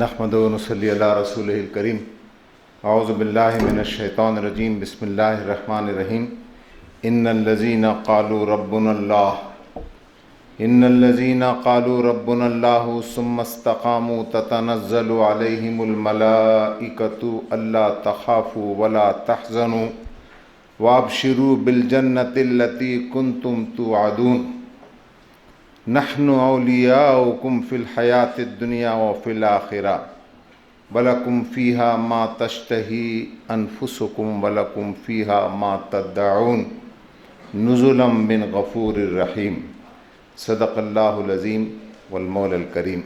نحمدہ و نصلی علی رسولہ الکریم اعوذ باللہ من الشیطان الرجیم بسم اللہ الرحمن الرحیم ان الذین قالوا ربنا اللہ ثم استقاموا تتنزل علیہم الملائکۃ الا تخافوا ولا تحزنوا وابشروا بالجنۃ التی کنتم توعدون نحن اولیاؤکم فی الحیاۃ الدنیا وفی الآخرہ ولکم فیہا ما تشتہی انفسکم ولکم فیہا ما تدعون نزلا من غفور الرحیم صدق اللہ العظیم والمولا الکریم۔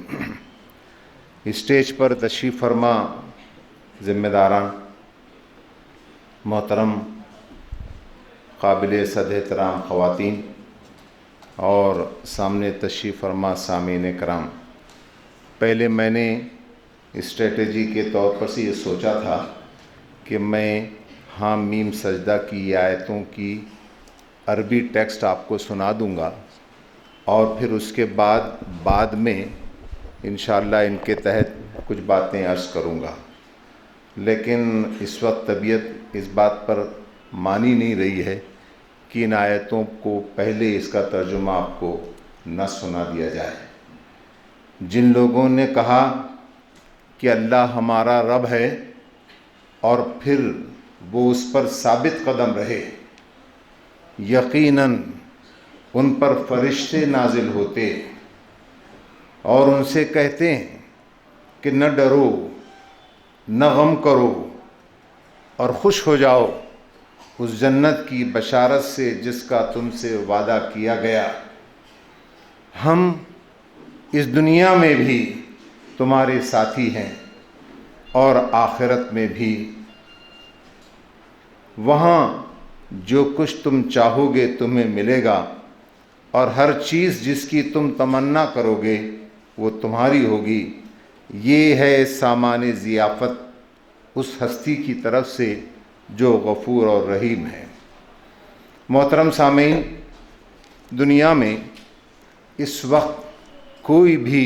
اسٹیج پر تشریف فرما ذمہ داران، محترم قابل صد احترام خواتین اور سامنے تشریف فرما سامعین کرام، پہلے میں نے اسٹریٹجی کے طور پر سے یہ سوچا تھا کہ میں حم میم سجدہ کی آیتوں کی عربی ٹیکسٹ آپ کو سنا دوں گا اور پھر اس کے بعد میں انشاءاللہ ان کے تحت کچھ باتیں عرض کروں گا، لیکن اس وقت طبیعت اس بات پر مانی نہیں رہی ہے کہ ان آیتوں کو پہلے اس کا ترجمہ آپ کو نہ سنا دیا جائے۔ جن لوگوں نے کہا کہ اللہ ہمارا رب ہے اور پھر وہ اس پر ثابت قدم رہے، یقیناً ان پر فرشتے نازل ہوتے اور ان سے کہتے ہیں کہ نہ ڈرو، نہ غم کرو اور خوش ہو جاؤ اس جنت کی بشارت سے جس کا تم سے وعدہ کیا گیا، ہم اس دنیا میں بھی تمہارے ساتھی ہیں اور آخرت میں بھی، وہاں جو کچھ تم چاہو گے تمہیں ملے گا اور ہر چیز جس کی تم تمنا کرو گے وہ تمہاری ہوگی۔ یہ ہے سامان ضیافت اس ہستی کی طرف سے جو غفور اور رحیم ہے۔ محترم سامعین، دنیا میں اس وقت کوئی بھی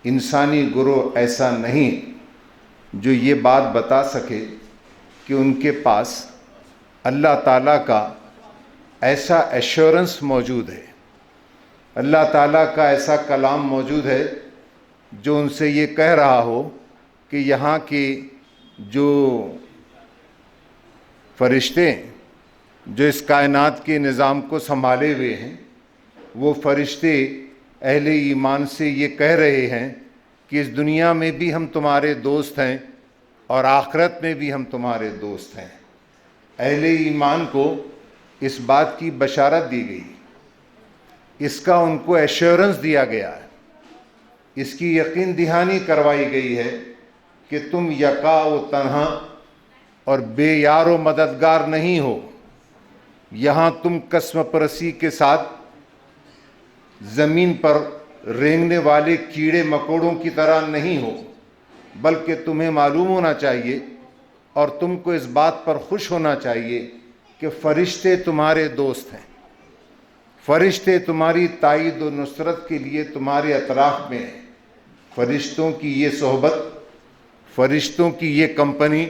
انسانی گروہ ایسا نہیں جو یہ بات بتا سکے کہ ان کے پاس اللہ تعالیٰ کا ایسا ایشورنس موجود ہے، اللہ تعالیٰ کا ایسا کلام موجود ہے جو ان سے یہ کہہ رہا ہو کہ یہاں کے جو فرشتے جو اس کائنات کے نظام کو سنبھالے ہوئے ہیں، وہ فرشتے اہل ایمان سے یہ کہہ رہے ہیں کہ اس دنیا میں بھی ہم تمہارے دوست ہیں اور آخرت میں بھی ہم تمہارے دوست ہیں۔ اہل ایمان کو اس بات کی بشارت دی گئی، اس کا ان کو ایشورنس دیا گیا ہے، اس کی یقین دہانی کروائی گئی ہے کہ تم یکا و تنہا اور بے یار و مددگار نہیں ہو، یہاں تم قسم پرسی کے ساتھ زمین پر رینگنے والے کیڑے مکوڑوں کی طرح نہیں ہو، بلکہ تمہیں معلوم ہونا چاہیے اور تم کو اس بات پر خوش ہونا چاہیے کہ فرشتے تمہارے دوست ہیں، فرشتے تمہاری تائید و نصرت کے لیے تمہارے اطراف میں ہیں۔ فرشتوں کی یہ صحبت، فرشتوں کی یہ کمپنی،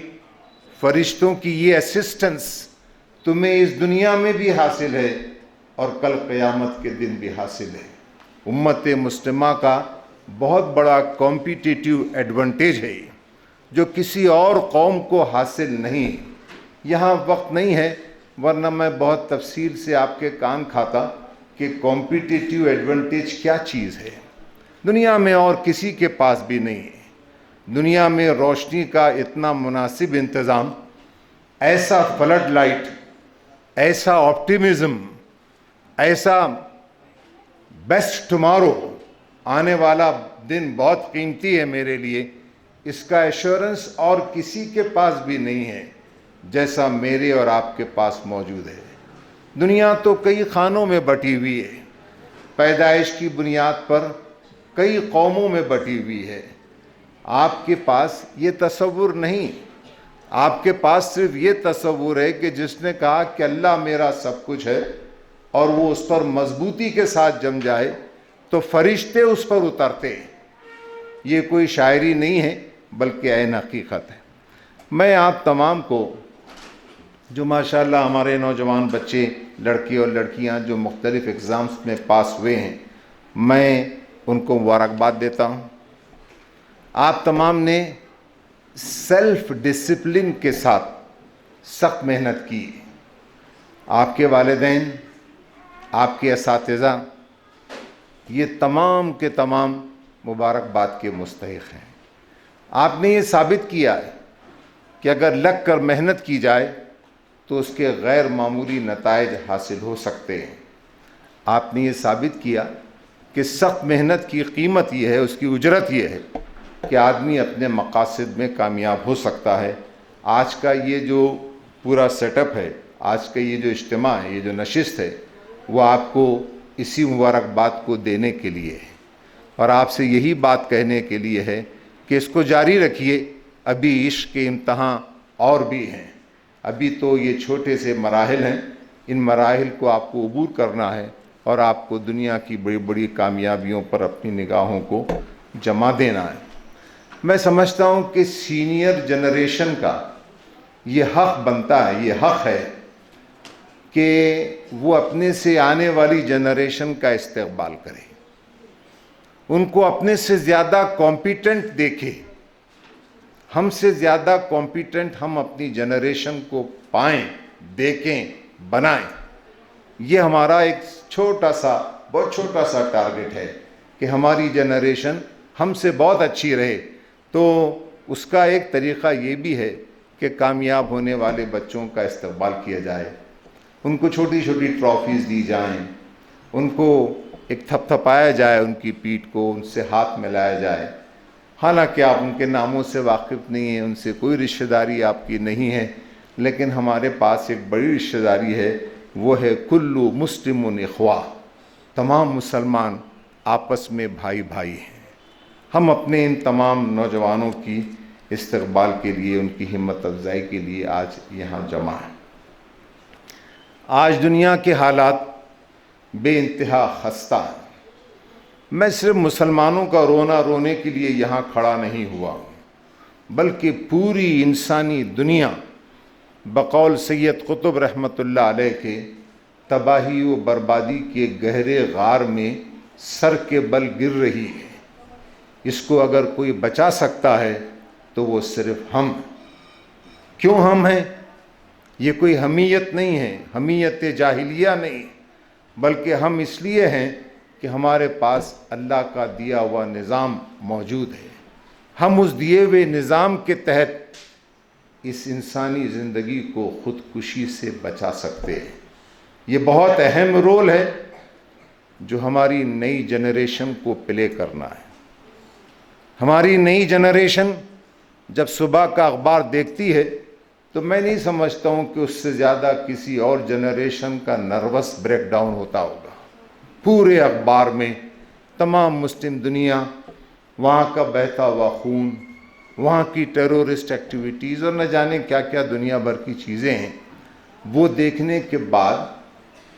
فرشتوں کی یہ اسسٹنس تمہیں اس دنیا میں بھی حاصل ہے اور کل قیامت کے دن بھی حاصل ہے۔ امت مسلمہ کا بہت بڑا کمپیٹیٹیو ایڈوانٹیج ہے جو کسی اور قوم کو حاصل نہیں۔ یہاں وقت نہیں ہے ورنہ میں بہت تفصیل سے آپ کے کان کھاتا کہ کمپیٹیٹیو ایڈوانٹیج کیا چیز ہے، دنیا میں اور کسی کے پاس بھی نہیں ہے۔ دنیا میں روشنی کا اتنا مناسب انتظام، ایسا فلڈ لائٹ، ایسا آپٹیمزم، ایسا بیسٹ ٹمارو، آنے والا دن بہت قیمتی ہے میرے لیے، اس کا ایشورنس اور کسی کے پاس بھی نہیں ہے جیسا میرے اور آپ کے پاس موجود ہے۔ دنیا تو کئی خانوں میں بٹی ہوئی ہے، پیدائش کی بنیاد پر کئی قوموں میں بٹی ہوئی ہے۔ آپ کے پاس یہ تصور نہیں، آپ کے پاس صرف یہ تصور ہے کہ جس نے کہا کہ اللہ میرا سب کچھ ہے اور وہ اس پر مضبوطی کے ساتھ جم جائے تو فرشتے اس پر اترتے، یہ کوئی شاعری نہیں ہے بلکہ عین حقیقت ہے۔ میں آپ تمام کو جو ماشاءاللہ ہمارے نوجوان بچے، لڑکے اور لڑکیاں جو مختلف ایگزامز میں پاس ہوئے ہیں، میں ان کو مبارکباد دیتا ہوں۔ آپ تمام نے سیلف ڈسپلن کے ساتھ سخت محنت کی۔ آپ کے والدین، آپ کے اساتذہ، یہ تمام کے تمام مبارکباد کے مستحق ہیں۔ آپ نے یہ ثابت کیا ہے کہ اگر لگ کر محنت کی جائے تو اس کے غیر معمولی نتائج حاصل ہو سکتے ہیں۔ آپ نے یہ ثابت کیا کہ سخت محنت کی قیمت یہ ہے، اس کی اجرت یہ ہے کہ آدمی اپنے مقاصد میں کامیاب ہو سکتا ہے۔ آج کا یہ جو پورا سیٹ اپ ہے، آج کا یہ جو اجتماع ہے، یہ جو نشست ہے، وہ آپ کو اسی مبارکباد کو دینے کے لیے ہے، اور آپ سے یہی بات کہنے کے لیے ہے کہ اس کو جاری رکھیے۔ ابھی عشق کے امتحان اور بھی ہیں، ابھی تو یہ چھوٹے سے مراحل ہیں، ان مراحل کو آپ کو عبور کرنا ہے اور آپ کو دنیا کی بڑی بڑی کامیابیوں پر اپنی نگاہوں کو جما دینا ہے۔ میں سمجھتا ہوں کہ سینئر جنریشن کا یہ حق بنتا ہے، یہ حق ہے کہ وہ اپنے سے آنے والی جنریشن کا استقبال کرے، ان کو اپنے سے زیادہ کمپیٹنٹ دیکھے۔ ہم سے زیادہ کمپیٹنٹ ہم اپنی جنریشن کو پائیں، دیکھیں، بنائیں۔ یہ ہمارا ایک بہت چھوٹا سا ٹارگٹ ہے کہ ہماری جنریشن ہم سے بہت اچھی رہے۔ تو اس کا ایک طریقہ یہ بھی ہے کہ کامیاب ہونے والے بچوں کا استقبال کیا جائے، ان کو چھوٹی چھوٹی ٹرافیز دی جائیں، ان کو ایک تھپ تھپایا جائے، ان کی پیٹھ کو، ان سے ہاتھ ملایا جائے۔ حالانکہ آپ ان کے ناموں سے واقف نہیں ہیں، ان سے کوئی رشتہ داری آپ کی نہیں ہے، لیکن ہمارے پاس ایک بڑی رشتہ داری ہے، وہ ہے کل مسلم اخوا، تمام مسلمان آپس میں بھائی بھائی ہیں۔ ہم اپنے ان تمام نوجوانوں کی استقبال کے لیے، ان کی ہمت افزائی کے لیے آج یہاں جمع ہیں۔ آج دنیا کے حالات بے انتہا خستہ ہیں۔ میں صرف مسلمانوں کا رونا رونے کے لیے یہاں کھڑا نہیں ہوا ہوں، بلکہ پوری انسانی دنیا بقول سید قطب رحمۃ اللہ علیہ کے تباہی و بربادی کے گہرے غار میں سر کے بل گر رہی ہے۔ اس کو اگر کوئی بچا سکتا ہے تو وہ صرف ہم۔ کیوں ہم ہیں؟ یہ کوئی حمیت نہیں ہے، حمیت جاہلیہ نہیں، بلکہ ہم اس لیے ہیں کہ ہمارے پاس اللہ کا دیا ہوا نظام موجود ہے۔ ہم اس دیے ہوئے نظام کے تحت اس انسانی زندگی کو خودکشی سے بچا سکتے ہیں۔ یہ بہت اہم رول ہے جو ہماری نئی جنریشن کو پلے کرنا ہے۔ ہماری نئی جنریشن جب صبح کا اخبار دیکھتی ہے تو میں نہیں سمجھتا ہوں کہ اس سے زیادہ کسی اور جنریشن کا نروس بریک ڈاؤن ہوتا ہوگا۔ پورے اخبار میں تمام مسلم دنیا، وہاں کا بہتا ہوا خون، وہاں کی ٹیرورسٹ ایکٹیویٹیز اور نہ جانے کیا کیا دنیا بھر کی چیزیں ہیں، وہ دیکھنے کے بعد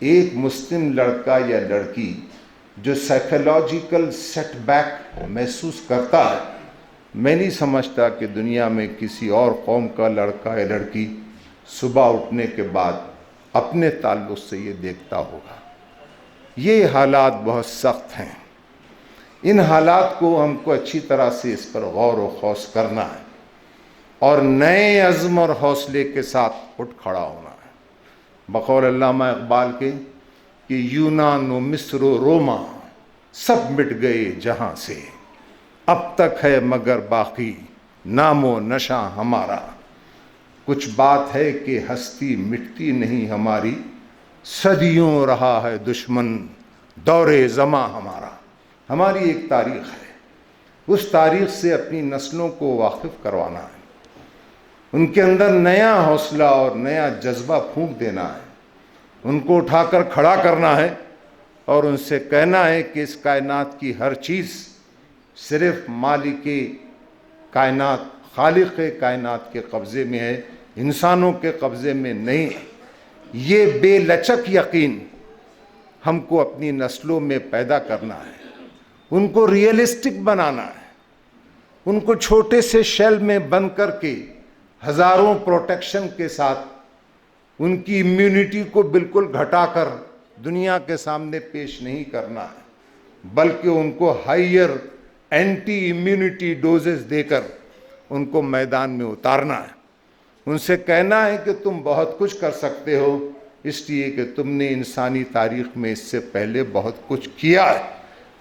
ایک مسلم لڑکا یا لڑکی جو سائیکولوجیکل سیٹ بیک محسوس کرتا ہے، میں نہیں سمجھتا کہ دنیا میں کسی اور قوم کا لڑکا یا لڑکی صبح اٹھنے کے بعد اپنے تعلق سے یہ دیکھتا ہوگا۔ یہ حالات بہت سخت ہیں۔ ان حالات کو ہم کو اچھی طرح سے اس پر غور و خوض کرنا ہے اور نئے عزم اور حوصلے کے ساتھ اٹھ کھڑا ہونا ہے۔ بقول علامہ اقبال کے کہ یونان و مصر و روما سب مٹ گئے جہاں سے، اب تک ہے مگر باقی نام و نشاں ہمارا۔ کچھ بات ہے کہ ہستی مٹتی نہیں ہماری، صدیوں رہا ہے دشمن دور زماں ہمارا۔ ہماری ایک تاریخ ہے، اس تاریخ سے اپنی نسلوں کو واقف کروانا ہے، ان کے اندر نیا حوصلہ اور نیا جذبہ پھونک دینا ہے، ان کو اٹھا کر کھڑا کرنا ہے اور ان سے کہنا ہے کہ اس کائنات کی ہر چیز صرف مالک کائنات، خالق کائنات کے قبضے میں ہے، انسانوں کے قبضے میں نہیں۔ یہ بے لچک یقین ہم کو اپنی نسلوں میں پیدا کرنا ہے، ان کو ریئلسٹک بنانا ہے۔ ان کو چھوٹے سے شیل میں بند کر کے ہزاروں پروٹیکشن کے ساتھ ان کی امیونٹی کو بالکل گھٹا کر دنیا کے سامنے پیش نہیں کرنا ہے، بلکہ ان کو ہائیر اینٹی امیونٹی ڈوزز دے کر ان کو میدان میں اتارنا ہے۔ ان سے کہنا ہے کہ تم بہت کچھ کر سکتے ہو، اس لیے کہ تم نے انسانی تاریخ میں اس سے پہلے بہت کچھ کیا ہے،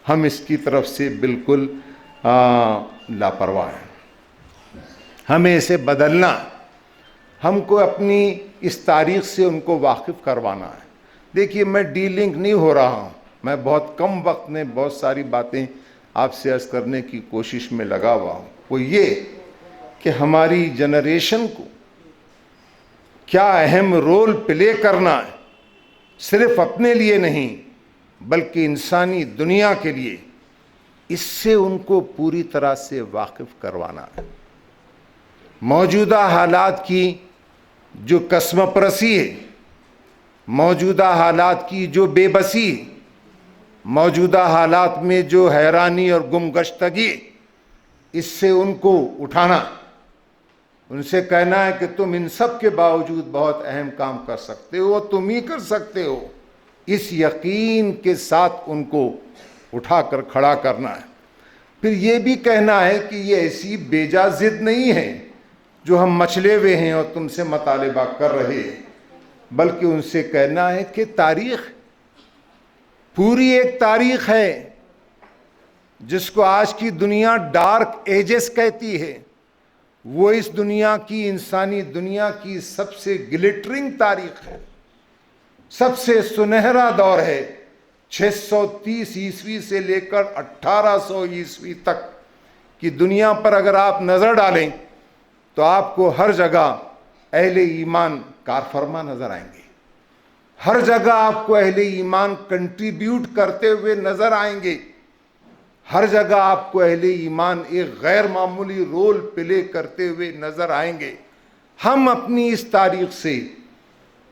ہم اس کی طرف سے بالکل لاپرواہ ہیں، ہمیں اسے بدلنا ہے، ہم کو اپنی اس تاریخ سے ان کو واقف کروانا ہے۔ دیکھیے میں ڈیلنگ نہیں ہو رہا ہوں، میں بہت کم وقت میں بہت ساری باتیں آپ سے عرض کرنے کی کوشش میں لگا ہوا ہوں۔ وہ یہ کہ ہماری جنریشن کو کیا اہم رول پلے کرنا ہے، صرف اپنے لیے نہیں بلکہ انسانی دنیا کے لیے، اس سے ان کو پوری طرح سے واقف کروانا ہے۔ موجودہ حالات کی جو کسمہ پرسی ہے، موجودہ حالات کی جو بے بسی ہے، موجودہ حالات میں جو حیرانی اور گمگشتگی، اس سے ان کو اٹھانا، ان سے کہنا ہے کہ تم ان سب کے باوجود بہت اہم کام کر سکتے ہو، تم ہی کر سکتے ہو، اس یقین کے ساتھ ان کو اٹھا کر کھڑا کرنا ہے۔ پھر یہ بھی کہنا ہے کہ یہ ایسی بیجا ضد نہیں ہے جو ہم مچلے ہوئے ہیں اور تم سے مطالبہ کر رہے ہیں، بلکہ ان سے کہنا ہے کہ تاریخ پوری ایک تاریخ ہے جس کو آج کی دنیا ڈارک ایجز کہتی ہے، وہ اس دنیا کی، انسانی دنیا کی سب سے گلٹرنگ تاریخ ہے، سب سے سنہرا دور ہے۔ 630 عیسوی سے لے کر 1800 عیسوی تک کی دنیا پر اگر آپ نظر ڈالیں تو آپ کو ہر جگہ اہل ایمان کارفرما نظر آئیں گے، ہر جگہ آپ کو اہل ایمان کنٹریبیوٹ کرتے ہوئے نظر آئیں گے، ہر جگہ آپ کو اہل ایمان ایک غیر معمولی رول پلے کرتے ہوئے نظر آئیں گے۔ ہم اپنی اس تاریخ سے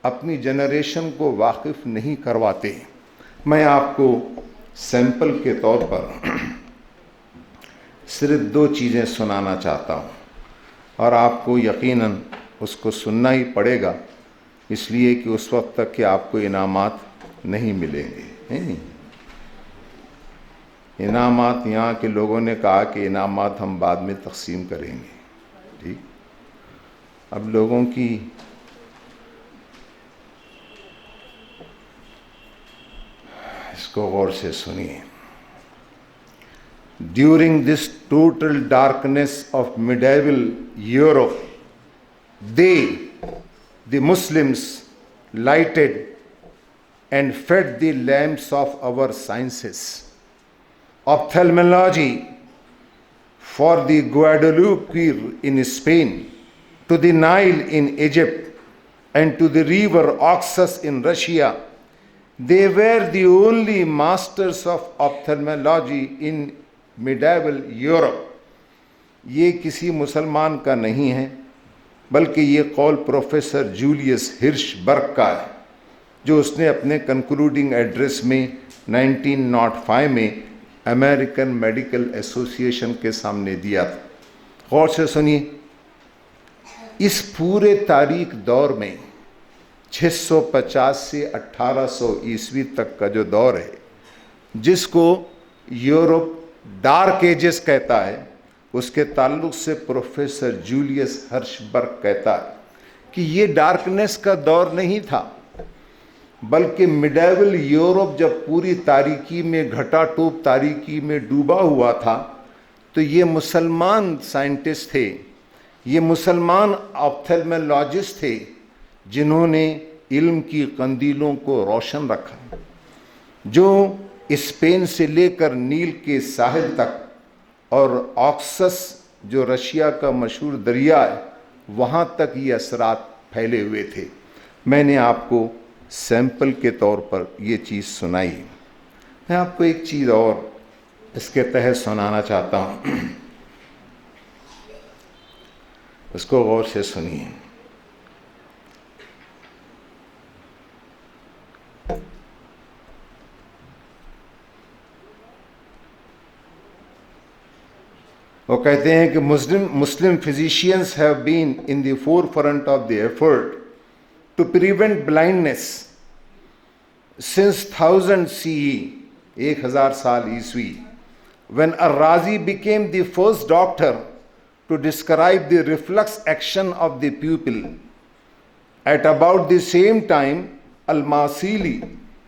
اپنی جنریشن کو واقف نہیں کرواتے۔ میں آپ کو سیمپل کے طور پر صرف 2 چیزیں سنانا چاہتا ہوں، اور آپ کو یقیناً اس کو سننا ہی پڑے گا، اس لیے کہ اس وقت تک کہ آپ کو انعامات نہیں ملیں گے۔ انعامات یہاں کے لوگوں نے کہا کہ انعامات ہم بعد میں تقسیم کریں گے، ٹھیک؟ اب لوگوں کی اس کو غور سے سنیے۔ During this total darkness of medieval Europe, the Muslims, lighted and fed the lamps of our sciences, ophthalmology for the Guadalquivir in Spain, to the Nile in Egypt, and to the river Oxus in Russia. They were the only masters of ophthalmology in medieval Europe. یہ کسی مسلمان کا نہیں ہے، بلکہ یہ قول professor Julius Harsh برگ کا ہے، جو اس نے اپنے کنکلوڈنگ ایڈریس میں 1905 میں امریکن میڈیکل ایسوسی ایشن کے سامنے دیا تھا۔ غور سے سنیے، اس پورے تاریخ دور میں 650 سے 1800 عیسوی تک کا جو دور ہے، جس کو یورپ ڈارک ایجز کہتا ہے، اس کے تعلق سے پروفیسر جولیس ہرش برگ کہتا ہے کہ یہ ڈارکنیس کا دور نہیں تھا، بلکہ میڈیول یورپ جب پوری تاریکی میں، گھٹا ٹوپ تاریکی میں ڈوبا ہوا تھا، تو یہ مسلمان سائنٹسٹ تھے، یہ مسلمان آپتھلمولوجسٹ تھے، جنہوں نے علم کی قندیلوں کو روشن رکھا، جو اسپین سے لے کر نیل کے ساحل تک اور آکسس جو رشیا کا مشہور دریا ہے، وہاں تک یہ اثرات پھیلے ہوئے تھے۔ میں نے آپ کو سیمپل کے طور پر یہ چیز سنائی۔ میں آپ کو ایک چیز اور اس کے تحت سنانا چاہتا ہوں، اس کو غور سے سنیے۔ وہ کہتے ہیں کہ Muslim physicians have been in the forefront of the effort to prevent blindness since 1000 CE, 1000 سال عیسوی, when Ar-Razi became the first doctor to describe the reflex action of the pupil. At about the same time, Al-Masili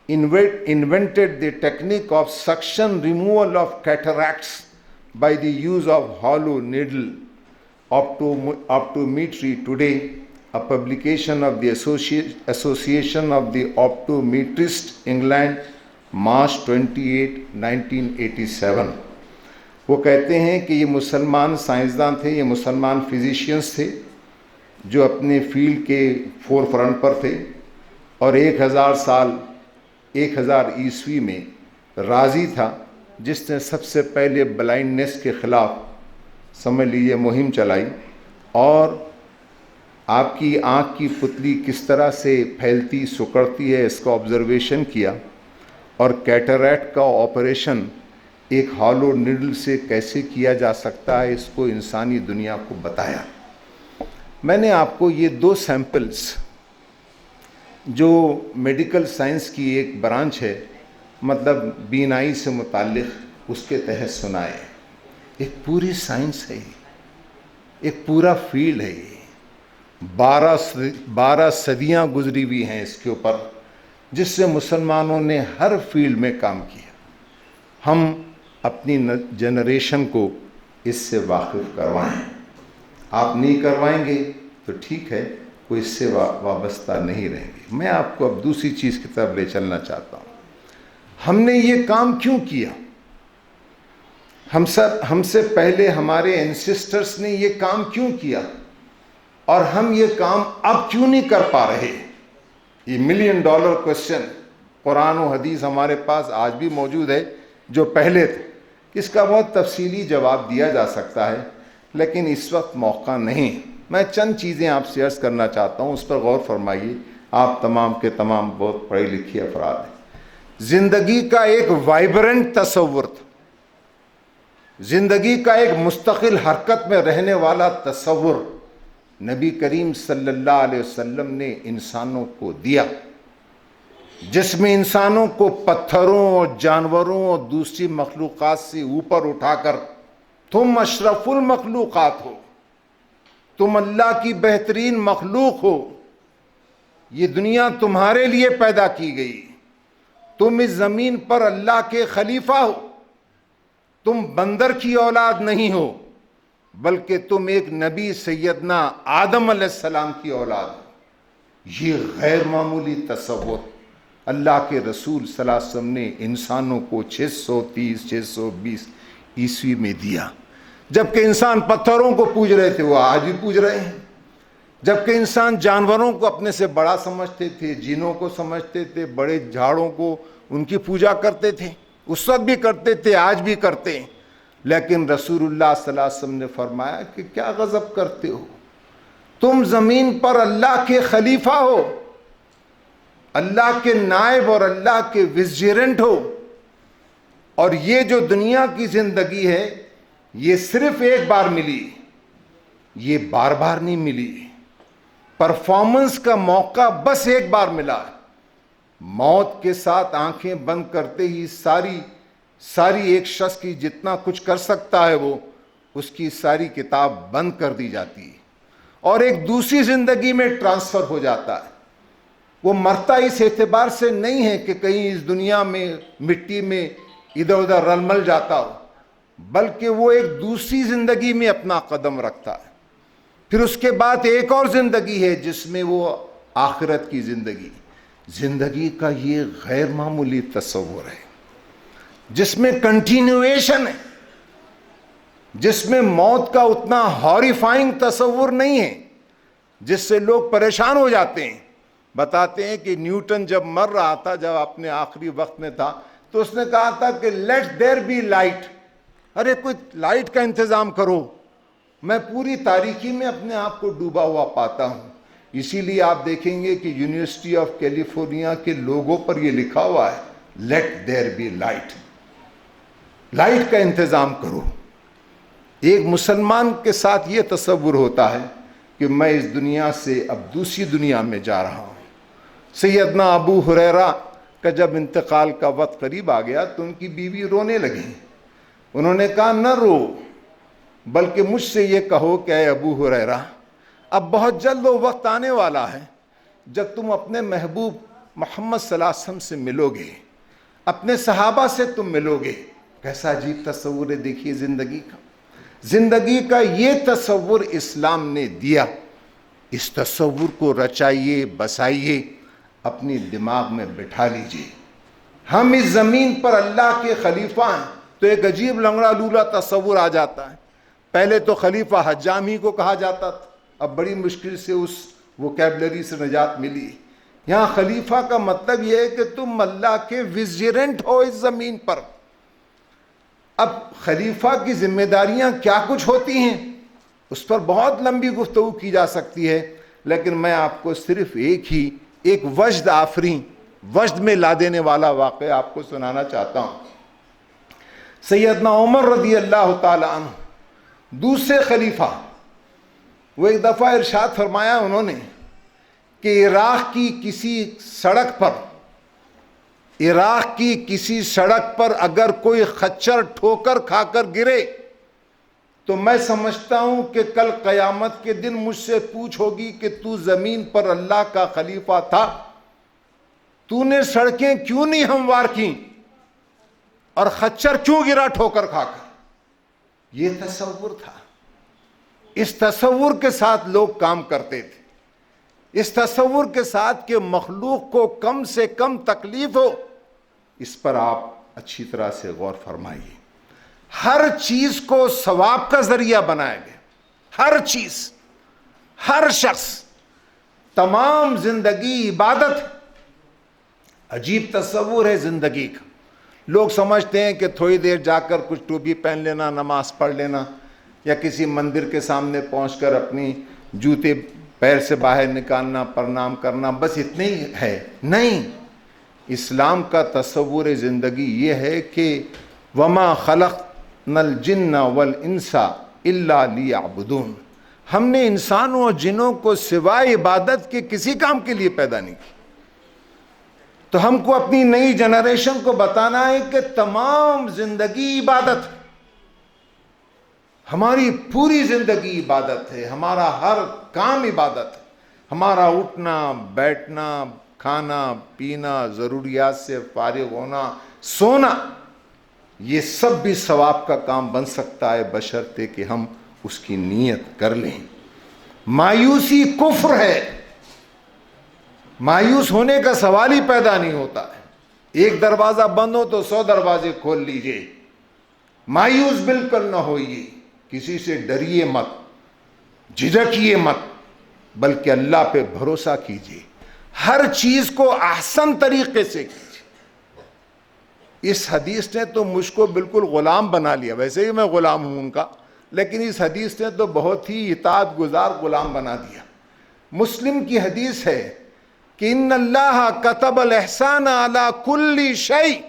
invented the technique of suction removal of cataracts by the use of hollow needle optometry. Today, a publication of the Association of the Optometrists, England, March 28, 1987. وہ کہتے ہیں کہ یہ مسلمان سائنسداں تھے, یہ مسلمان فزیشینس تھے جو اپنے فیلڈ کے فور فرنٹ پر تھے, اور 1000 عیسوی میں رازی تھا جس نے سب سے پہلے بلائنڈنس کے خلاف سمجھ لیجیے مہم چلائی, اور آپ کی آنکھ کی پتلی کس طرح سے پھیلتی سکڑتی ہے اس کا آبزرویشن کیا, اور کیٹریکٹ کا آپریشن ایک ہالو نیڈل سے کیسے کیا جا سکتا ہے اس کو انسانی دنیا کو بتایا. میں نے آپ کو یہ 2 سیمپلز جو میڈیکل سائنس کی ایک برانچ ہے, مطلب بینائی سے متعلق, اس کے تحت سنائے. ایک پوری سائنس ہے, ایک پورا فیلڈ ہے, یہ 12 صدیاں گزری ہوئی ہیں اس کے اوپر, جس سے مسلمانوں نے ہر فیلڈ میں کام کیا. ہم اپنی جنریشن کو اس سے واقف کروائیں. آپ نہیں کروائیں گے تو ٹھیک ہے, کوئی اس سے وابستہ نہیں رہیں گے. میں آپ کو اب دوسری چیز کی طرف لے چلنا چاہتا ہوں. ہم نے یہ کام کیوں کیا؟ ہم سے پہلے ہمارے اینسسٹرز نے یہ کام کیوں کیا, اور ہم یہ کام اب کیوں نہیں کر پا رہے؟ یہ $1 ملین کوشچن قرآن و حدیث ہمارے پاس آج بھی موجود ہے جو پہلے تھے. اس کا بہت تفصیلی جواب دیا جا سکتا ہے, لیکن اس وقت موقع نہیں. میں چند چیزیں آپ سے عرض کرنا چاہتا ہوں, اس پر غور فرمائیے. آپ تمام کے تمام بہت پڑھے لکھے افراد ہیں. زندگی کا ایک وائبرنٹ تصور تھا, زندگی کا ایک مستقل حرکت میں رہنے والا تصور نبی کریم صلی اللہ علیہ وسلم نے انسانوں کو دیا, جس میں انسانوں کو پتھروں اور جانوروں اور دوسری مخلوقات سے اوپر اٹھا کر تم اشرف المخلوقات ہو, تم اللہ کی بہترین مخلوق ہو, یہ دنیا تمہارے لیے پیدا کی گئی, تم اس زمین پر اللہ کے خلیفہ ہو, تم بندر کی اولاد نہیں ہو, بلکہ تم ایک نبی سیدنا آدم علیہ السلام کی اولاد ہو. یہ غیر معمولی تصور اللہ کے رسول صلی اللہ علیہ وسلم نے انسانوں کو 630-620 عیسوی میں دیا. جبکہ انسان پتھروں کو پوج رہے تھے, وہ آج بھی پوج رہے ہیں. جبکہ انسان جانوروں کو اپنے سے بڑا سمجھتے تھے, جنوں کو سمجھتے تھے, بڑے جھاڑوں کو ان کی پوجا کرتے تھے, اس وقت بھی کرتے تھے, آج بھی کرتے ہیں. لیکن رسول اللہ صلی اللہ علیہ وسلم نے فرمایا کہ کیا غضب کرتے ہو, تم زمین پر اللہ کے خلیفہ ہو, اللہ کے نائب اور اللہ کے وزیرنٹ ہو, اور یہ جو دنیا کی زندگی ہے یہ صرف ایک بار ملی, یہ بار بار نہیں ملی. پرفارمنس کا موقع بس ایک بار ملا. موت کے ساتھ آنکھیں بند کرتے ہی ساری ایک شخص کی جتنا کچھ کر سکتا ہے وہ اس کی ساری کتاب بند کر دی جاتی ہے, اور ایک دوسری زندگی میں ٹرانسفر ہو جاتا ہے. وہ مرتا اس اعتبار سے نہیں ہے کہ کہیں اس دنیا میں مٹی میں ادھر ادھر رل مل جاتا ہو, بلکہ وہ ایک دوسری زندگی میں اپنا قدم رکھتا ہے. پھر اس کے بعد ایک اور زندگی ہے جس میں وہ آخرت کی زندگی کا یہ غیر معمولی تصور ہے, جس میں کنٹینویشن ہے, جس میں موت کا اتنا ہاریفائنگ تصور نہیں ہے جس سے لوگ پریشان ہو جاتے ہیں. بتاتے ہیں کہ نیوٹن جب مر رہا تھا, جب اپنے آخری وقت میں تھا, تو اس نے کہا تھا کہ لیٹ دیر بی لائٹ, ارے کوئی لائٹ کا انتظام کرو, میں پوری تاریکی میں اپنے آپ کو ڈوبا ہوا پاتا ہوں. اسی لیے آپ دیکھیں گے کہ یونیورسٹی آف کیلیفورنیا کے لوگوں پر یہ لکھا ہوا ہے, let there be light, light کا انتظام کرو. ایک مسلمان کے ساتھ یہ تصور ہوتا ہے کہ میں اس دنیا سے اب دوسری دنیا میں جا رہا ہوں۔ سیدنا ابو ہریرہ کا جب انتقال کا وقت قریب آ گیا تو ان کی بیوی رونے لگی۔ انہوں نے کہا نہ رو، بلکہ مجھ سے یہ کہو کہ اے ابو ہریرہ، اب بہت جلد وہ وقت آنے والا ہے جب تم اپنے محبوب محمد صلی اللہ علیہ وسلم سے ملو گے، اپنے صحابہ سے تم ملو گے۔ کیسا عجیب تصور ہے، دیکھیے زندگی کا یہ تصور اسلام نے دیا۔ اس تصور کو رچائیے، بسائیے، اپنی دماغ میں بٹھا لیجئے۔ ہم اس زمین پر اللہ کے خلیفہ ہیں تو ایک عجیب لنگڑا لولا تصور آ جاتا ہے۔ پہلے تو خلیفہ حجام ہی کو کہا جاتا تھا، اب بڑی مشکل سے اس ووکیبلری سے نجات ملی۔ یہاں خلیفہ کا مطلب یہ ہے کہ تم اللہ کے وزیرنٹ ہو اس زمین پر۔ اب خلیفہ کی ذمہ داریاں کیا کچھ ہوتی ہیں اس پر بہت لمبی گفتگو کی جا سکتی ہے، لیکن میں آپ کو صرف ایک وجد آفریں، وجد میں لا دینے والا واقعہ آپ کو سنانا چاہتا ہوں۔ سیدنا عمر رضی اللہ تعالی عنہ دوسرے خلیفہ، وہ ایک دفعہ ارشاد فرمایا انہوں نے کہ عراق کی کسی سڑک پر اگر کوئی خچر ٹھوکر کھا کر گرے تو میں سمجھتا ہوں کہ کل قیامت کے دن مجھ سے پوچھ ہوگی کہ تو زمین پر اللہ کا خلیفہ تھا، تو نے سڑکیں کیوں نہیں ہموار کیں اور خچر کیوں گرا ٹھوکر کھا کر؟ یہ تصور تھا۔ اس تصور کے ساتھ لوگ کام کرتے تھے، اس تصور کے ساتھ کہ مخلوق کو کم سے کم تکلیف ہو۔ اس پر آپ اچھی طرح سے غور فرمائیے۔ ہر چیز کو ثواب کا ذریعہ بنایا گیا، ہر چیز، ہر شخص، تمام زندگی عبادت۔ عجیب تصور ہے زندگی کا۔ لوگ سمجھتے ہیں کہ تھوڑی دیر جا کر کچھ ٹوپی پہن لینا، نماز پڑھ لینا، یا کسی مندر کے سامنے پہنچ کر اپنی جوتے پیر سے باہر نکالنا، پرنام کرنا، بس اتنا ہی ہے۔ نہیں، اسلام کا تصور زندگی یہ ہے کہ وَمَا خَلَقْنَا الْجِنَّ وَالْإِنسَ إِلَّا لِيَعْبُدُونَ، ہم نے انسانوں اور جنوں کو سوائے عبادت کے کسی کام کے لیے پیدا نہیں کیا۔ تو ہم کو اپنی نئی جنریشن کو بتانا ہے کہ تمام زندگی عبادت ہے، ہماری پوری زندگی عبادت ہے، ہمارا ہر کام عبادت ہے، ہمارا اٹھنا، بیٹھنا، کھانا پینا، ضروریات سے فارغ ہونا، سونا، یہ سب بھی ثواب کا کام بن سکتا ہے بشرطے کہ ہم اس کی نیت کر لیں۔ مایوسی کفر ہے، مایوس ہونے کا سوال ہی پیدا نہیں ہوتا ہے۔ ایک دروازہ بند ہو تو 100 دروازے کھول لیجئے۔ مایوس بالکل نہ ہوئیے، کسی سے ڈریے مت، جھجکیے مت، بلکہ اللہ پہ بھروسہ کیجئے، ہر چیز کو احسن طریقے سے کیجئے۔ اس حدیث نے تو مجھ کو بالکل غلام بنا لیا، ویسے ہی میں غلام ہوں ان کا، لیکن اس حدیث نے تو بہت ہی اطاعت گزار غلام بنا دیا۔ مسلم کی حدیث ہے کہ ان اللہ کتب الاحسان علی کل شیء،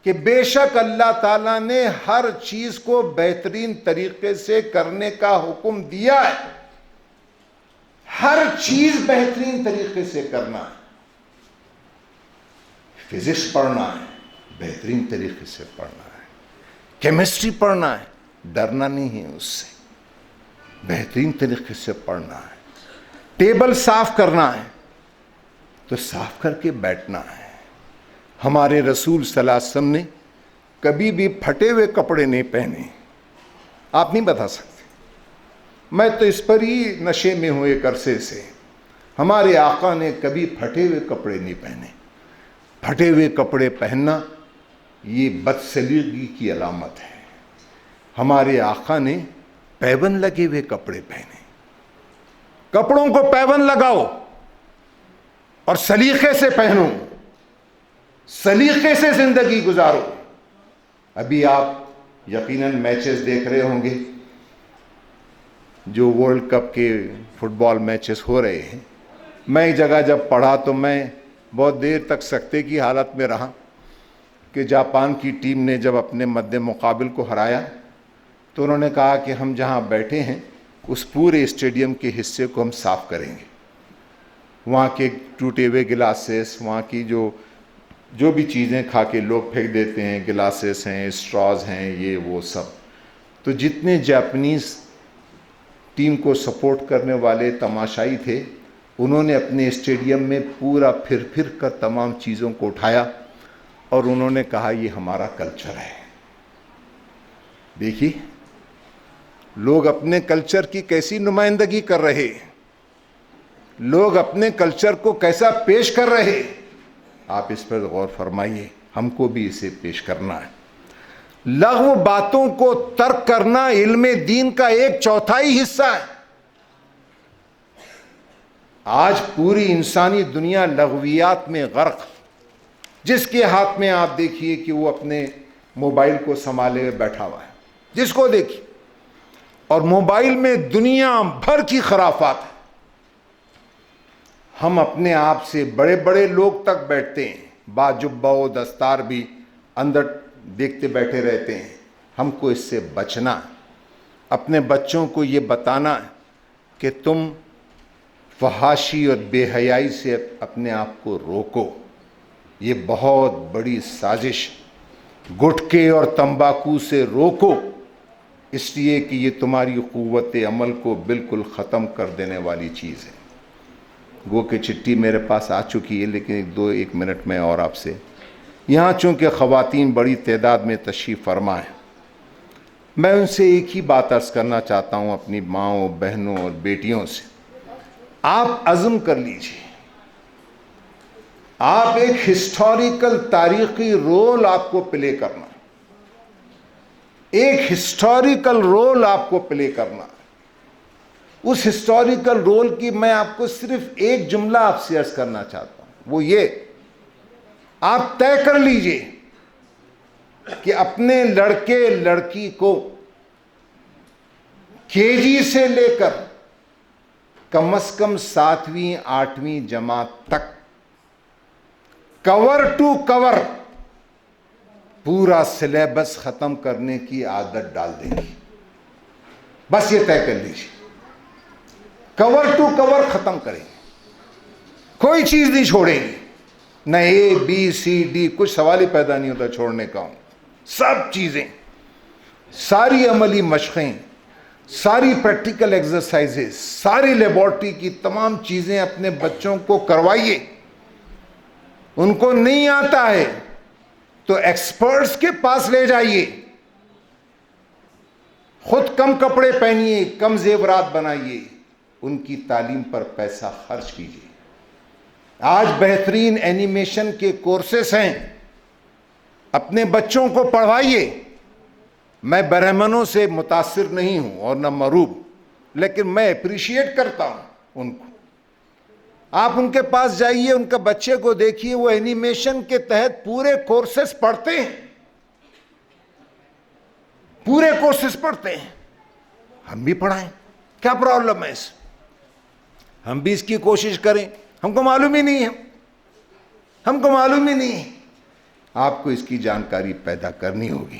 کہ بے شک اللہ تعالیٰ نے ہر چیز کو بہترین طریقے سے کرنے کا حکم دیا ہے۔ ہر چیز بہترین طریقے سے کرنا ہے۔ فزکس پڑھنا ہے، بہترین طریقے سے پڑھنا ہے۔ کیمسٹری پڑھنا ہے، ڈرنا نہیں ہے اس سے، بہترین طریقے سے پڑھنا ہے۔ ٹیبل صاف کرنا ہے تو صاف کر کے بیٹھنا ہے۔ ہمارے رسول صلی اللہ علیہ وسلم نے کبھی بھی پھٹے ہوئے کپڑے نہیں پہنے، آپ نہیں بتا سکتے۔ میں تو اس پر ہی نشے میں ہوں ایک عرصے سے۔ ہمارے آقا نے کبھی پھٹے ہوئے کپڑے نہیں پہنے۔ پھٹے ہوئے کپڑے پہننا یہ بدسلیقگی کی علامت ہے۔ ہمارے آقا نے پیبند لگے ہوئے کپڑے پہنے۔ کپڑوں کو پیبند لگاؤ اور سلیقے سے پہنو، سلیقے سے زندگی گزارو۔ ابھی آپ یقیناً میچز دیکھ رہے ہوں گے، جو ورلڈ کپ کے فٹ بال میچز ہو رہے ہیں۔ میں ایک جگہ جب پڑھا تو میں بہت دیر تک سکتے کی حالت میں رہا کہ جاپان کی ٹیم نے جب اپنے مد مقابل کو ہرایا تو انہوں نے کہا کہ ہم جہاں بیٹھے ہیں اس پورے اسٹیڈیم کے حصے کو ہم صاف کریں گے، وہاں کے ٹوٹے ہوئے گلاسز، وہاں کی جو بھی چیزیں کھا کے لوگ پھینک دیتے ہیں، گلاسز ہیں، اسٹراز ہیں، یہ وہ سب۔ تو جتنے جاپنیز ٹیم کو سپورٹ کرنے والے تماشائی تھے، انہوں نے اپنے اسٹیڈیم میں پورا پھر کر تمام چیزوں کو اٹھایا اور انہوں نے کہا یہ ہمارا کلچر ہے۔ دیکھیے لوگ اپنے کلچر کی کیسی نمائندگی کر رہے، لوگ اپنے کلچر کو کیسا پیش کر رہے۔ آپ اس پر غور فرمائیے، ہم کو بھی اسے پیش کرنا ہے۔ لغو باتوں کو ترک کرنا علم دین کا 1/4 حصہ ہے۔ آج پوری انسانی دنیا لغویات میں غرق، جس کے ہاتھ میں آپ دیکھیے کہ وہ اپنے موبائل کو سنبھالے ہوئے بیٹھا ہوا ہے، جس کو دیکھیے، اور موبائل میں دنیا بھر کی خرافات ہے۔ ہم اپنے آپ سے بڑے بڑے لوگ تک بیٹھتے ہیں، باجبہ و دستار بھی اندر دیکھتے بیٹھے رہتے ہیں۔ ہم کو اس سے بچنا، اپنے بچوں کو یہ بتانا کہ تم فحاشی اور بے حیائی سے اپنے آپ کو روکو۔ یہ بہت بڑی سازش، گٹکے اور تمباکو سے روکو، اس لیے کہ یہ تمہاری قوت عمل کو بالکل ختم کر دینے والی چیز ہے۔ گو کہ چٹھی میرے پاس آ چکی ہے، لیکن ایک منٹ میں اور آپ سے، یہاں چونکہ خواتین بڑی تعداد میں تشریف فرما ہیں، میں ان سے ایک ہی بات عرض کرنا چاہتا ہوں، اپنی ماؤں، بہنوں اور بیٹیوں سے، آپ عزم کر لیجئے، آپ ایک ہسٹوریکل تاریخی رول آپ کو پلے کرنا، ایک ہسٹوریکل رول آپ کو پلے کرنا۔ اس ہسٹوریکل رول کی میں آپ کو صرف ایک جملہ آپ سے عرض کرنا چاہتا ہوں، وہ یہ، آپ طے کر لیجئے کہ اپنے لڑکے لڑکی کو KG سے لے کر کم از کم 7ویں 8ویں جماعت تک کور ٹو کور پورا سلیبس ختم کرنے کی عادت ڈال دیں گی۔ بس یہ طے کر لیجیے، کور ٹو کور ختم کریں گے، کوئی چیز نہیں چھوڑیں گے، نہ ABCD، کچھ سوال ہی پیدا نہیں ہوتا چھوڑنے کا۔ سب چیزیں، ساری عملی مشقیں، ساری پریکٹیکل ایکسرسائزز، ساری لیبارٹری کی تمام چیزیں اپنے بچوں کو کروائیے۔ ان کو نہیں آتا ہے تو ایکسپرٹس کے پاس لے جائیے، خود کم کپڑے پہنیے، کم زیورات بنائیے، ان کی تعلیم پر پیسہ خرچ کیجیے۔ آج بہترین اینیمیشن کے کورسز ہیں، اپنے بچوں کو پڑھوائیے۔ میں برہمنوں سے متاثر نہیں ہوں اور نہ مروب، لیکن میں اپریشیٹ کرتا ہوں ان کو۔ آپ ان کے پاس جائیے، ان کے بچے کو دیکھیے، وہ اینیمیشن کے تحت پورے کورسز پڑھتے ہیں، پورے کورسز پڑھتے ہیں۔ ہم بھی پڑھائیں، کیا پرابلم ہے اس؟ ہم بھی اس کی کوشش کریں۔ ہم کو معلوم ہی نہیں ہے، ہم کو معلوم ہی نہیں ہے۔ آپ کو اس کی جانکاری پیدا کرنی ہوگی۔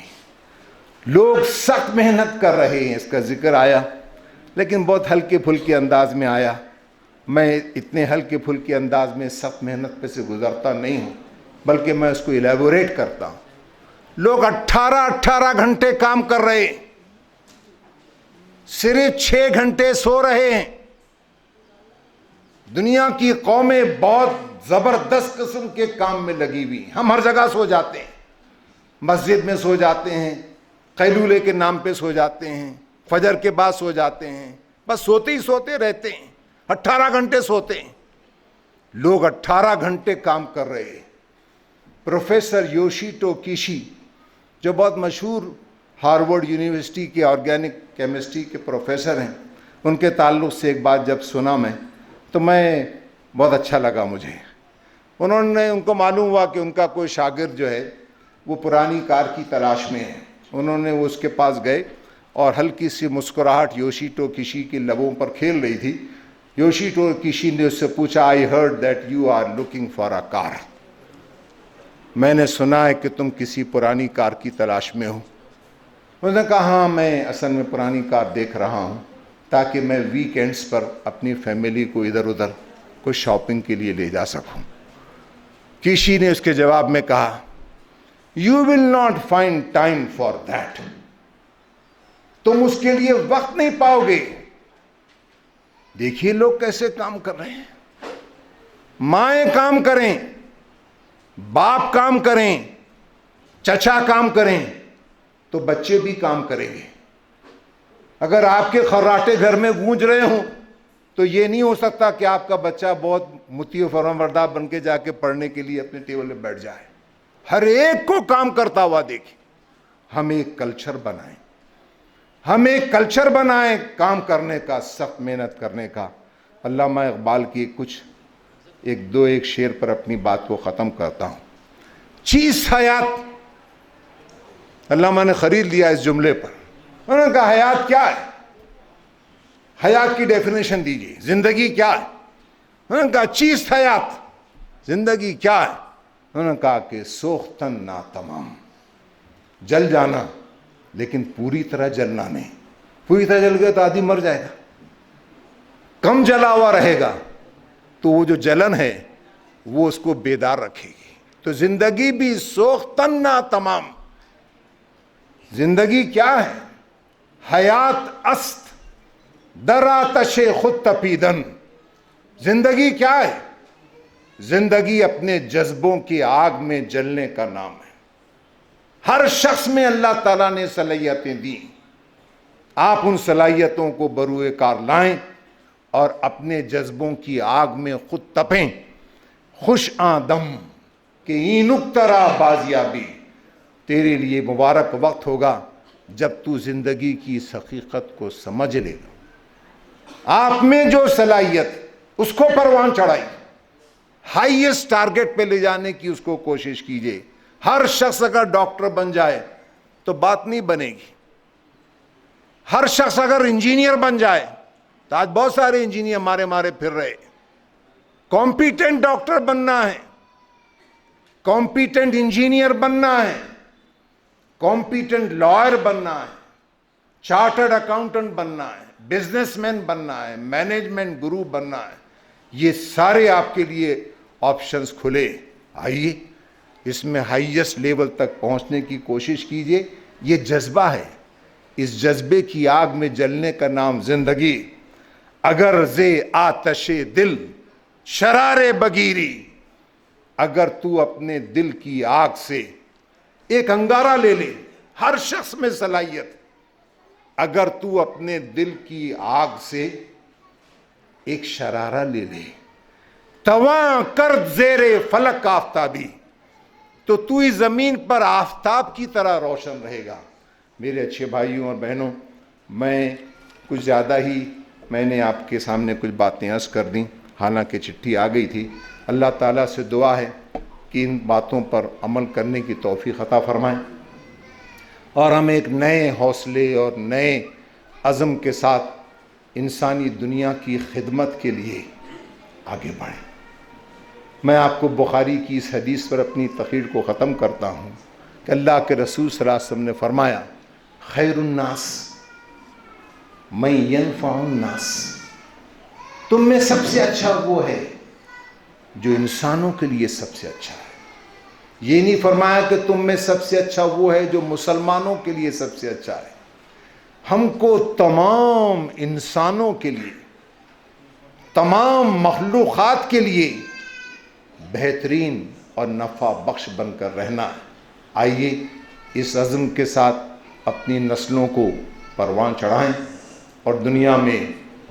لوگ سخت محنت کر رہے ہیں، اس کا ذکر آیا، لیکن بہت ہلکے پھلکے انداز میں آیا۔ میں اتنے ہلکے پھلکے انداز میں سخت محنت پہ سے گزرتا نہیں ہوں، بلکہ میں اس کو الیبوریٹ کرتا ہوں۔ لوگ 18 گھنٹے کام کر رہے ہیں، صرف 6 گھنٹے سو رہے ہیں۔ دنیا کی قومیں بہت زبردست قسم کے کام میں لگی ہوئی ہیں۔ ہم ہر جگہ سو جاتے ہیں، مسجد میں سو جاتے ہیں، قیلولے کے نام پہ سو جاتے ہیں، فجر کے بعد سو جاتے ہیں، بس سوتے ہی سوتے رہتے ہیں، 18 گھنٹے سوتے ہیں۔ لوگ 18 گھنٹے کام کر رہے ہیں۔ پروفیسر یوشیٹو کیشی، جو بہت مشہور ہارورڈ یونیورسٹی کے آرگینک کیمسٹری کے پروفیسر ہیں، ان کے تعلق سے ایک بات جب سنا میں، تو میں بہت اچھا لگا مجھے۔ ان کو معلوم ہوا کہ ان کا کوئی شاگرد جو ہے وہ پرانی کار کی تلاش میں ہے۔ انہوں نے اس کے پاس گئے اور ہلکی سی مسکراہٹ یوشیٹو کیشی کی لبوں پر کھیل رہی تھی۔ یوشیٹو کیشی نے اس سے پوچھا، I heard that you are looking for a car۔ میں نے سنا ہے کہ تم کسی پرانی کار کی تلاش میں ہو۔ اس نے کہا ہاں میں اصل میں پرانی کار دیکھ رہا ہوں تاکہ میں ویکینڈز پر اپنی فیملی کو ادھر ادھر کوئی شاپنگ کے لیے لے جا سکوں۔ کسی نے اس کے جواب میں کہا you will not find time for that, تم اس کے لیے وقت نہیں پاؤ گے۔ دیکھیے لوگ کیسے کام کر رہے ہیں، مائیں کام کریں، باپ کام کریں، چچا کام کریں تو بچے بھی کام کریں گے۔ اگر آپ کے خراٹے گھر میں گونج رہے ہوں تو یہ نہیں ہو سکتا کہ آپ کا بچہ بہت مطیع و فرمانبردار بن کے جا کے پڑھنے کے لیے اپنے ٹیبل پہ بیٹھ جائے۔ ہر ایک کو کام کرتا ہوا دیکھیں۔ ہم ایک کلچر بنائیں، ہم ایک کلچر بنائیں کام کرنے کا، سخت محنت کرنے کا۔ علامہ اقبال کی ایک شعر پر اپنی بات کو ختم کرتا ہوں۔ چیز حیات، علامہ نے خرید لیا اس جملے پر۔ انہوں نے کہا حیات کیا ہے؟ حیات کی ڈیفینیشن دیجیے، زندگی کیا ہے؟ انہوں نے کہا چیز حیات، زندگی کیا ہے؟ انہوں نے کہا کہ سوختن ناتمام، جل جانا لیکن پوری طرح جلنا نہیں۔ پوری طرح جل گیا تو آدمی مر جائے گا، کم جلا ہوا رہے گا تو وہ جو جلن ہے وہ اس کو بیدار رکھے گی۔ تو زندگی بھی سوختن ناتمام، زندگی کیا ہے؟ حیات است در آتش خود تپیدن، زندگی کیا ہے؟ زندگی اپنے جذبوں کی آگ میں جلنے کا نام ہے۔ ہر شخص میں اللہ تعالیٰ نے صلاحیتیں دی، آپ ان صلاحیتوں کو بروئے کار لائیں اور اپنے جذبوں کی آگ میں خود تپیں۔ خوش آدم کہ این اکترا بازیابی، تیرے لیے مبارک وقت ہوگا جب تو زندگی کی اس حقیقت کو سمجھ لے گا۔ آپ میں جو صلاحیت، اس کو پروان چڑھائی، ہائیسٹ ٹارگٹ پہ لے جانے کی اس کو کوشش کیجئے۔ ہر شخص اگر ڈاکٹر بن جائے تو بات نہیں بنے گی، ہر شخص اگر انجینئر بن جائے تو آج بہت سارے انجینئر مارے پھر رہے۔ کمپیٹنٹ ڈاکٹر بننا ہے، کمپیٹنٹ انجینئر بننا ہے، کمپیٹنٹ لائر بننا ہے، چارٹرڈ اکاؤنٹنٹ بننا ہے، بزنس مین بننا ہے، مینجمنٹ گرو بننا ہے۔ یہ سارے آپ کے لیے آپشنز کھلے، آئیے اس میں ہائیسٹ لیول تک پہنچنے کی کوشش کیجئے۔ یہ جذبہ ہے، اس جذبے کی آگ میں جلنے کا نام زندگی۔ اگر زے آتش دل شرار بگیری، اگر تو اپنے دل کی آگ سے ایک انگارہ لے لے، ہر شخص میں صلاحیت، اگر تو اپنے دل کی آگ سے ایک شرارہ لے لے، تواں کرد زیر فلک آفتابی، تو اس زمین پر آفتاب کی طرح روشن رہے گا۔ میرے اچھے بھائیوں اور بہنوں، میں کچھ زیادہ ہی میں نے آپ کے سامنے کچھ باتیں عرض کر دیں، حالانکہ چٹھی آ گئی تھی۔ اللہ تعالیٰ سے دعا ہے کہ ان باتوں پر عمل کرنے کی توفیق عطا فرمائیں اور ہم ایک نئے حوصلے اور نئے عزم کے ساتھ انسانی دنیا کی خدمت کے لیے آگے بڑھیں۔ میں آپ کو بخاری کی اس حدیث پر اپنی تقریر کو ختم کرتا ہوں کہ اللہ کے رسول صلی اللہ علیہ وسلم نے فرمایا خیر الناس من ینفع الناس، تم میں سب سے اچھا وہ ہے جو انسانوں کے لیے سب سے اچھا ہے۔ یہ نہیں فرمایا کہ تم میں سب سے اچھا وہ ہے جو مسلمانوں کے لیے سب سے اچھا ہے۔ ہم کو تمام انسانوں کے لیے، تمام مخلوقات کے لیے بہترین اور نفع بخش بن کر رہنا ہے۔ آئیے اس عزم کے ساتھ اپنی نسلوں کو پروان چڑھائیں اور دنیا میں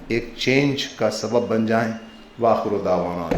ایک چینج کا سبب بن جائیں۔ وآخر دعوانا